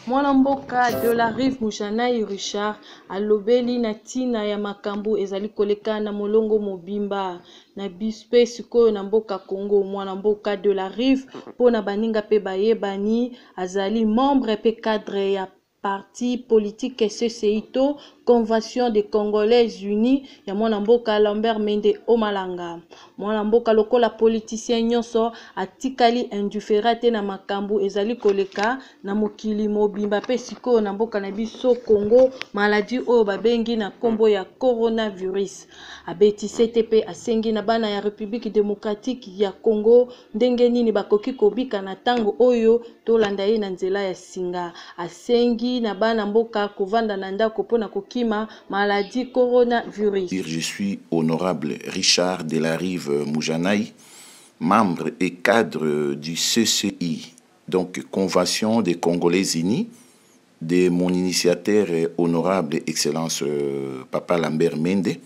Mwana mboka de la rive Moujanai Richard alobeli na tina ya makambo ezali koleka na molongo mobimba na bispe sikoyo na mboka Congo. Mwana mboka de la rive pona baninga pe bayebani azali membre pe cadre ya parti politique CCI to Convention des Congolais Unis ya mwana mboka Lambert Mende Omalanga. Mwana mboka lokola politicien nyonso atikali indifférent te na makambo ezali koleka na mokili mobimba pe sikoyo na mboka na biso Congo maladie oyo babengi na kombo ya coronavirus. Abetisi te pe asengi na bana ya République démocratique ya Congo ndenge nini bakoki kobika na tango oyo tolanda ye na nzela ya singa. Asengi na bana mboka kovanda na ndako pona kokima maladie coronavirus. Je suis honorable Richard de la Rive Moujanai, membre et cadre du CCI, donc Convention des Congolais Unis, de mon initiateur honorable Excellence Papa Lambert Mende,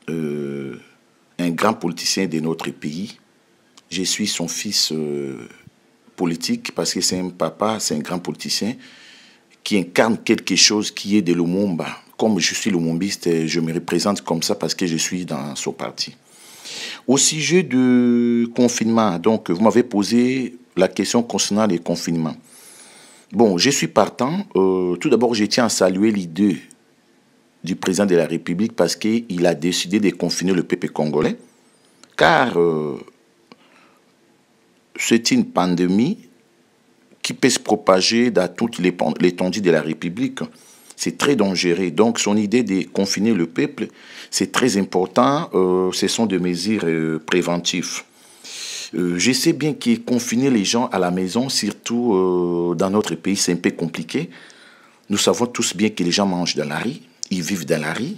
un grand politicien de notre pays. Je suis son fils politique parce que c'est un papa, c'est un grand politicien qui incarne quelque chose qui est de Lumumba. Comme je suis lumumbiste, je me représente comme ça parce que je suis dans son parti. Au sujet du confinement, donc vous m'avez posé la question concernant les confinements. Bon, je suis partant. Tout d'abord, je tiens à saluer l'idée du président de la République parce qu'il a décidé de confiner le peuple congolais. Car c'est une pandémie qui peut se propager dans toute l'étendue de la République. C'est très dangereux. Donc, son idée de confiner le peuple, c'est très important. Ce sont des mesures préventives. Je sais bien que confiner les gens à la maison, surtout dans notre pays, c'est un peu compliqué. Nous savons tous bien que les gens mangent dans la rue, ils vivent dans la rue.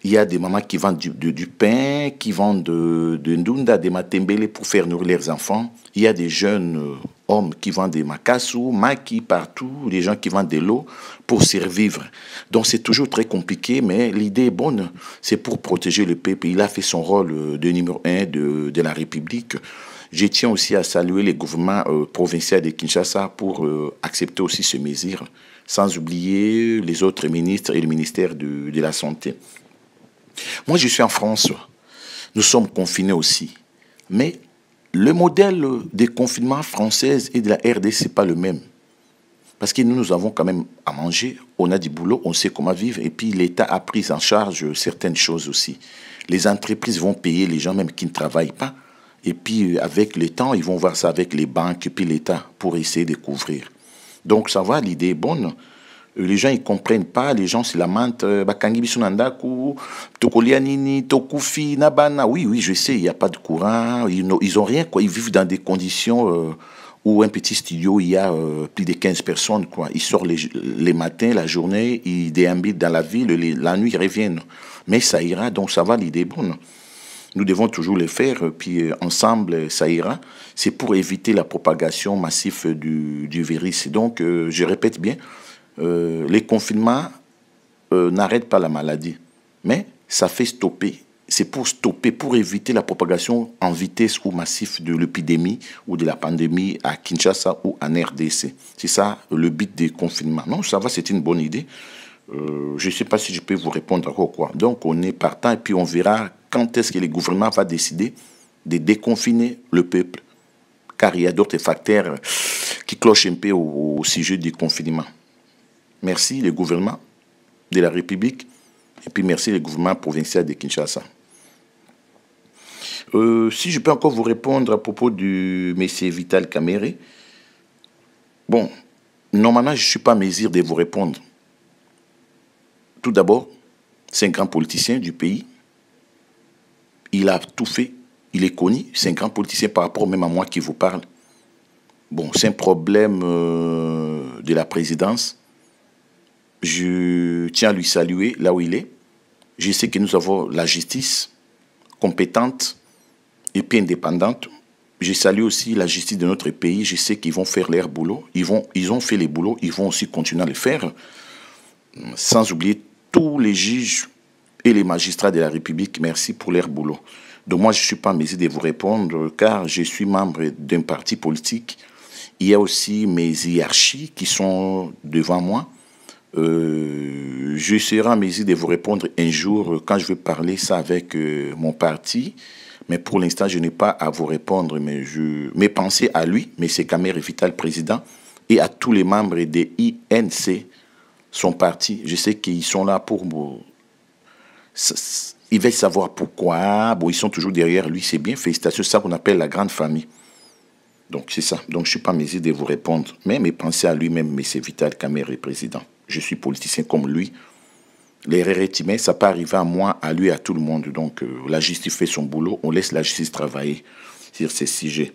Il y a des mamans qui vendent du pain, qui vendent de ndunda, des matembele pour faire nourrir leurs enfants. Il y a des jeunes hommes qui vendent des makassou, maki partout, des gens qui vendent de l'eau pour survivre. Donc c'est toujours très compliqué, mais l'idée est bonne. C'est pour protéger le peuple. Il a fait son rôle de numéro 1 de la République. Je tiens aussi à saluer les gouvernements provinciaux de Kinshasa pour accepter aussi ces mesures, sans oublier les autres ministres et le ministère de la Santé. Moi, je suis en France. Nous sommes confinés aussi. Mais le modèle de confinement français et de la RDC, ce n'est pas le même. Parce que nous avons quand même à manger, on a du boulot, on sait comment vivre. Et puis l'État a pris en charge certaines choses aussi. Les entreprises vont payer les gens même qui ne travaillent pas. Et puis avec le temps, ils vont voir ça avec les banques et puis l'État pour essayer de couvrir. Donc ça va, l'idée est bonne. Les gens, ils ne comprennent pas, les gens se lamentent. Bakangi bisunandaku, tokolianini, tokufi, nabana. Oui, je sais, il n'y a pas de courant, ils n'ont rien, quoi. Ils vivent dans des conditions où un petit studio, il y a plus de 15 personnes, quoi. Ils sortent les matins, la journée, ils déambulent dans la ville, la nuit, ils reviennent. Mais ça ira, donc ça va, l'idée est bonne. Nous devons toujours le faire, puis ensemble, ça ira. C'est pour éviter la propagation massive du virus. Donc, je répète bien, les confinements n'arrêtent pas la maladie, mais ça fait stopper. C'est pour stopper, pour éviter la propagation en vitesse ou massif de l'épidémie ou de la pandémie à Kinshasa ou en RDC. C'est ça le but des confinements. Non, ça va, c'est une bonne idée. Je ne sais pas si je peux vous répondre encore quoi. Donc on est partant et puis on verra quand est-ce que le gouvernement va décider de déconfiner le peuple. Car il y a d'autres facteurs qui clochent un peu au sujet du confinement. Merci le gouvernement de la République et puis merci le gouvernement provincial de Kinshasa. Si je peux encore vous répondre à propos du monsieur Vital Kamerhe. Bon, normalement je ne suis pas en mesure de vous répondre. Tout d'abord, c'est un grand politicien du pays. Il a tout fait. Il est connu. C'est un grand politicien par rapport même à moi qui vous parle. Bon, c'est un problème de la présidence. Je tiens à lui saluer là où il est. Je sais que nous avons la justice compétente et puis indépendante. Je salue aussi la justice de notre pays. Je sais qu'ils vont faire leur boulot. Ils ont fait les boulots. Ils vont aussi continuer à le faire. Sans oublier tous les juges et les magistrats de la République. Merci pour leur boulot. Donc moi, je ne suis pas en mesure de vous répondre car je suis membre d'un parti politique Il y a aussi mes hiérarchies qui sont devant moi. Je serai en mesure de vous répondre un jour quand je vais parler ça avec mon parti. Mais pour l'instant, je n'ai pas à vous répondre. Mais mes pensées à lui, M. Kamerhe Vital, président, et à tous les membres de INC, son parti. Je sais qu'ils sont là pour... Ils veulent savoir pourquoi. Bon, ils sont toujours derrière lui, c'est bien. Félicitations, c'est ça qu'on appelle la grande famille. Donc, c'est ça. Donc, je ne suis pas en mesure de vous répondre. Mais mes pensées à lui-même, M. Vital Kamerhe, président. Je suis politicien comme lui. L'erreur est humaine, ça peut arriver à moi, à lui, à tout le monde. Donc, la justice fait son boulot. On laisse la justice travailler sur ces sujets.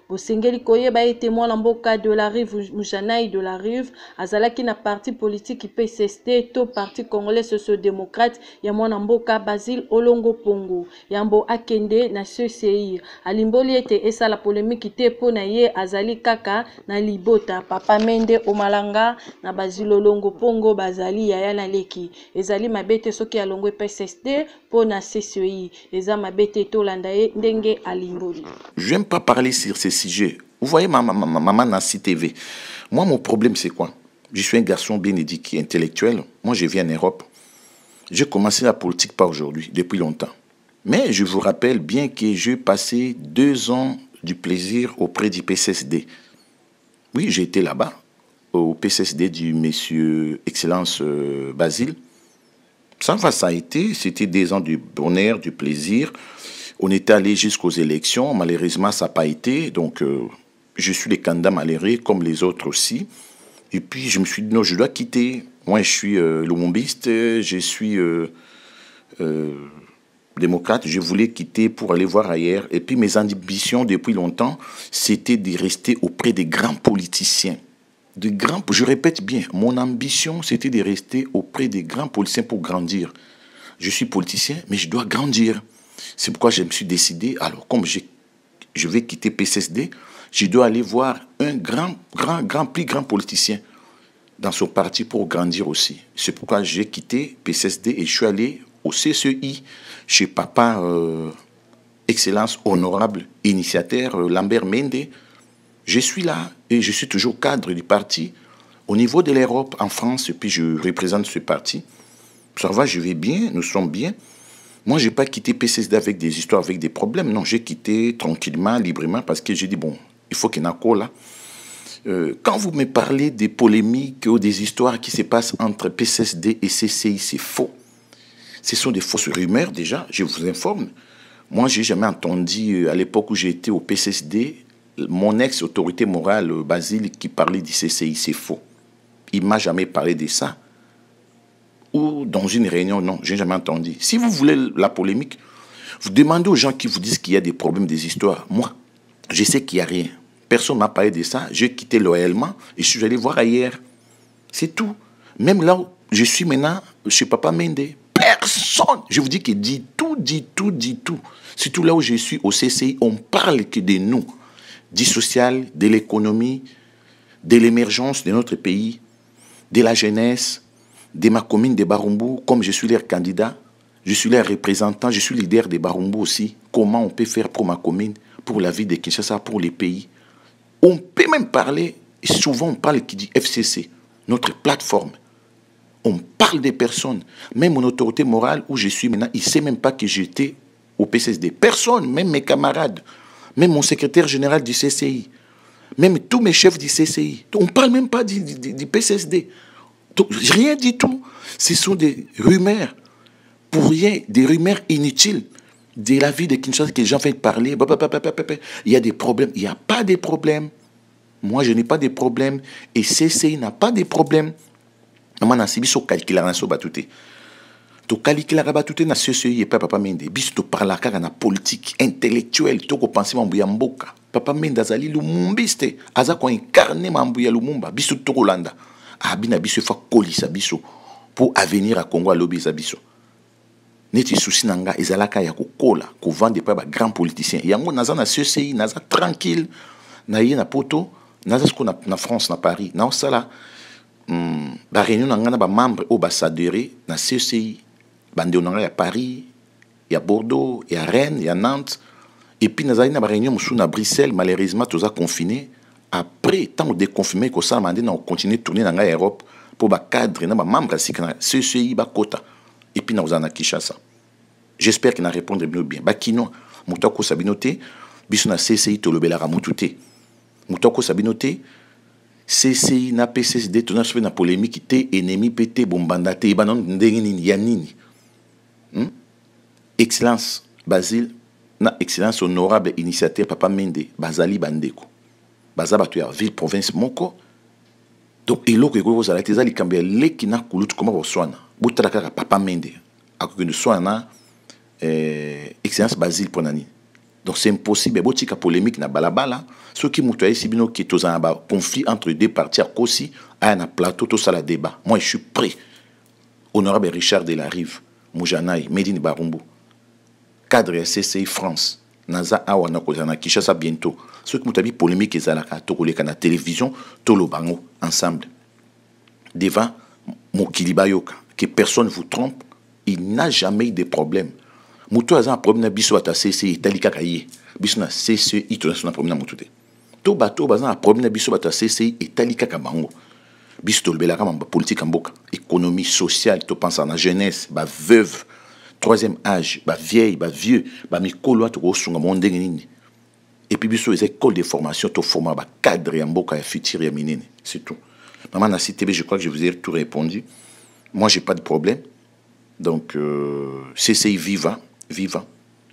Bosengeli koyeba ete mwana mboka de la rive Mujanai de la rive azalaki na parti politique PCSD to parti congolais socio-démocrate ya mwana mboka Basile Olongo Pongo yambo akende na CCI alimboli ete esala polémique te po na ye azali kaka na libota Papa Mende Omalanga na Basile Olongo Pongo bazali yaya na leki ezali mabete soki alongwe PCSD po na CCI eza mabete to landa ye ndenge alimboli. J'aime pas parler sur ces sujets. Vous voyez maman Nancy TV. Moi, mon problème, c'est quoi? Je suis un garçon bien éduqué, intellectuel. Moi, je viens en Europe. J'ai commencé la politique pas aujourd'hui, depuis longtemps. Mais je vous rappelle bien que j'ai passé 2 ans du plaisir auprès du PCSD. Oui, j'ai été là-bas, au PCSD du monsieur Excellence Basile. Ça a été, c'était 2 ans du bonheur, du plaisir. On était allé jusqu'aux élections. Malheureusement, ça n'a pas été. Donc, je suis le candidat malheureux, comme les autres aussi. Et puis, je me suis dit, non, je dois quitter. Moi, je suis lumumbiste, je suis démocrate. Je voulais quitter pour aller voir ailleurs. Et puis, mes ambitions, depuis longtemps, c'était de rester auprès des grands politiciens. Je répète bien, mon ambition, c'était de rester auprès des grands politiciens pour grandir. Je suis politicien, mais je dois grandir. C'est pourquoi je me suis décidé, alors comme je vais quitter PCSD, je dois aller voir un plus grand politicien dans son parti pour grandir aussi. C'est pourquoi j'ai quitté PCSD et je suis allé au CCI, chez Papa Excellence Honorable Initiateur Lambert Mende. Je suis là et je suis toujours cadre du parti au niveau de l'Europe, en France, et puis je représente ce parti. Ça va, je vais bien, nous sommes bien. Moi, je n'ai pas quitté PCSD avec des histoires, avec des problèmes. Non, j'ai quitté tranquillement, librement, parce que j'ai dit, bon, il faut qu'il y ait un accord là. Quand vous me parlez des polémiques ou des histoires qui se passent entre PCSD et CCI, c'est faux. Ce sont des fausses rumeurs déjà, je vous informe. Moi, je n'ai jamais entendu, à l'époque où j'étais au PCSD, mon ex-autorité morale, Basile, qui parlait du CCI, c'est faux. Il ne m'a jamais parlé de ça. Ou dans une réunion, non, je n'ai jamais entendu. Si vous voulez la polémique, vous demandez aux gens qui vous disent qu'il y a des problèmes, des histoires. Moi, je sais qu'il n'y a rien. Personne ne m'a parlé de ça. J'ai quitté loyalement et je suis allé voir ailleurs. C'est tout. Même là où je suis maintenant, chez Papa Mende, personne, je vous dis qu'il dit tout. Surtout là où je suis au CCI, on parle que de nous, du social, de l'économie, de l'émergence de notre pays, de la jeunesse, de ma commune de Barumbu, comme je suis leur candidat, je suis leur représentant, je suis leader de Barumbu aussi. Comment on peut faire pour ma commune, pour la vie de Kinshasa, pour les pays. On peut même parler, et souvent on parle qui dit FCC, notre plateforme. On parle des personnes. Même mon autorité morale où je suis maintenant, il ne sait même pas que j'étais au PCSD. Personne, même mes camarades, même mon secrétaire général du CCI, même tous mes chefs du CCI. On ne parle même pas du PCSD. Donc, rien du tout. Ce sont des rumeurs. Pour rien, des rumeurs inutiles. De la vie de Kinshasa que les gens viennent parler. Il y a des problèmes. Il n'y a pas de problème. Moi, je n'ai pas de problème. Et CCI n'a pas de problème. Maman n'a pas calculé la batute. To calculé la batute na CCI et Papa Mende. Bis to parla car na politique intellectuelle. To ko penser mambuya mboka. Papa Mende azali lumumbiste. Aza ko incarner mambuya lumumba. Bis to Rolanda. Abina biso fa kolisa biso pour avenir à Congo à lobi biso. Neti souci nanga ezalaka ya kokola ko vendre pas ba grand politicien. Yango naza na CCI naza tranquille na ye na poto naza ko na France na Paris. Na osala ba réunion nanga na ba membre au ambassadeur na CCI. Bande nanga ya Paris, ya Bordeaux, ya Rennes, ya Nantes et puis naza na ba réunion musu na Bruxelles malheureusement toza confiné après tant on déconfirmé que ça m'a dit on continue de tourner dans l'Europe pour ba cadre na ba membre sikana CCI ba kota et puis na ozana Kinshasa. J'espère qu'il n'a répondu bien. Ba kino mutako sabinote biso na CCI to lobelaka mutute. Mutako sabinote CCI na PCSD to na na polémique té ennemi pété bombanda té banon ndenge nini ya nini. Excellence Basile na excellence honorable initiateur Papa Mende Bazali Bandeko. Bazaba tu ville province moko. Donc il que vous allez te zali kambia leki na kulutu koma boswana. Butala kaka Papa Mende. Ako que swana excellence Basile ponani. Donc c'est impossible botika polémique na balabala ceux qui mutoye sibino qui tozana ba conflit entre deux parties à kosi à un plateau tout ça la débat. Moi je suis prêt. Honorable Richard Delarive Mujanaï Medine Barumbu cadre CCI France naza awa na kozana Kinshasa bientôt ceux qui mutabi polémique ezalaka to koleka na télévision to lo bango ensemble devant Mokiliba yoka que personne vous trompe, il n'a jamais eu de problème. Muto aza problème na biso ata CCI italika kaye biso na CCI to na problème na mutute to bato baza na problème na biso ata CCI italika ka bango biso to belaka mamba politique mboka économie sociale to pense à la jeunesse ba veuve troisième âge, bah vieille, bah vieux, bah mikolo to sunga monde nini. Et puis biso les écoles de formation to former bah cadre ya mboka ya futur ya minene, c'est tout. Maman na CTV, je crois que je vous ai tout répondu. Moi j'ai pas de problème. Donc CCI viva, viva.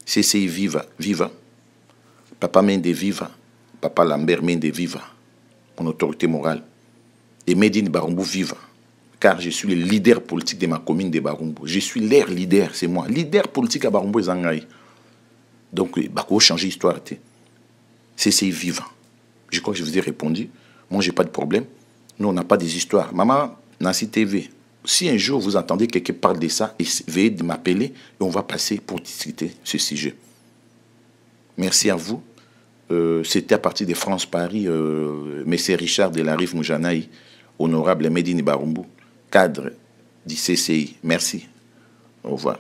CCI viva, viva. Papa Mende viva, Papa Lambert Mende viva. Mon autorité morale. Et Medine Barumbu viva. Car je suis le leader politique de ma commune de Barumbu. Je suis leur leader, c'est moi. Leader politique à Barumbu et Zangaï. Donc, Bako changer l'histoire. C'est vivant. Je crois que je vous ai répondu. Moi, je n'ai pas de problème. Nous, on n'a pas des histoires. Maman, Nancy TV, si un jour vous entendez quelqu'un parler de ça, veuillez de m'appeler et on va passer pour discuter ce sujet. Merci à vous. C'était à partir de France-Paris, M. Richard Delarive Mujanaï, honorable Medine Barumbu, cadre du CCI. Merci. Au revoir.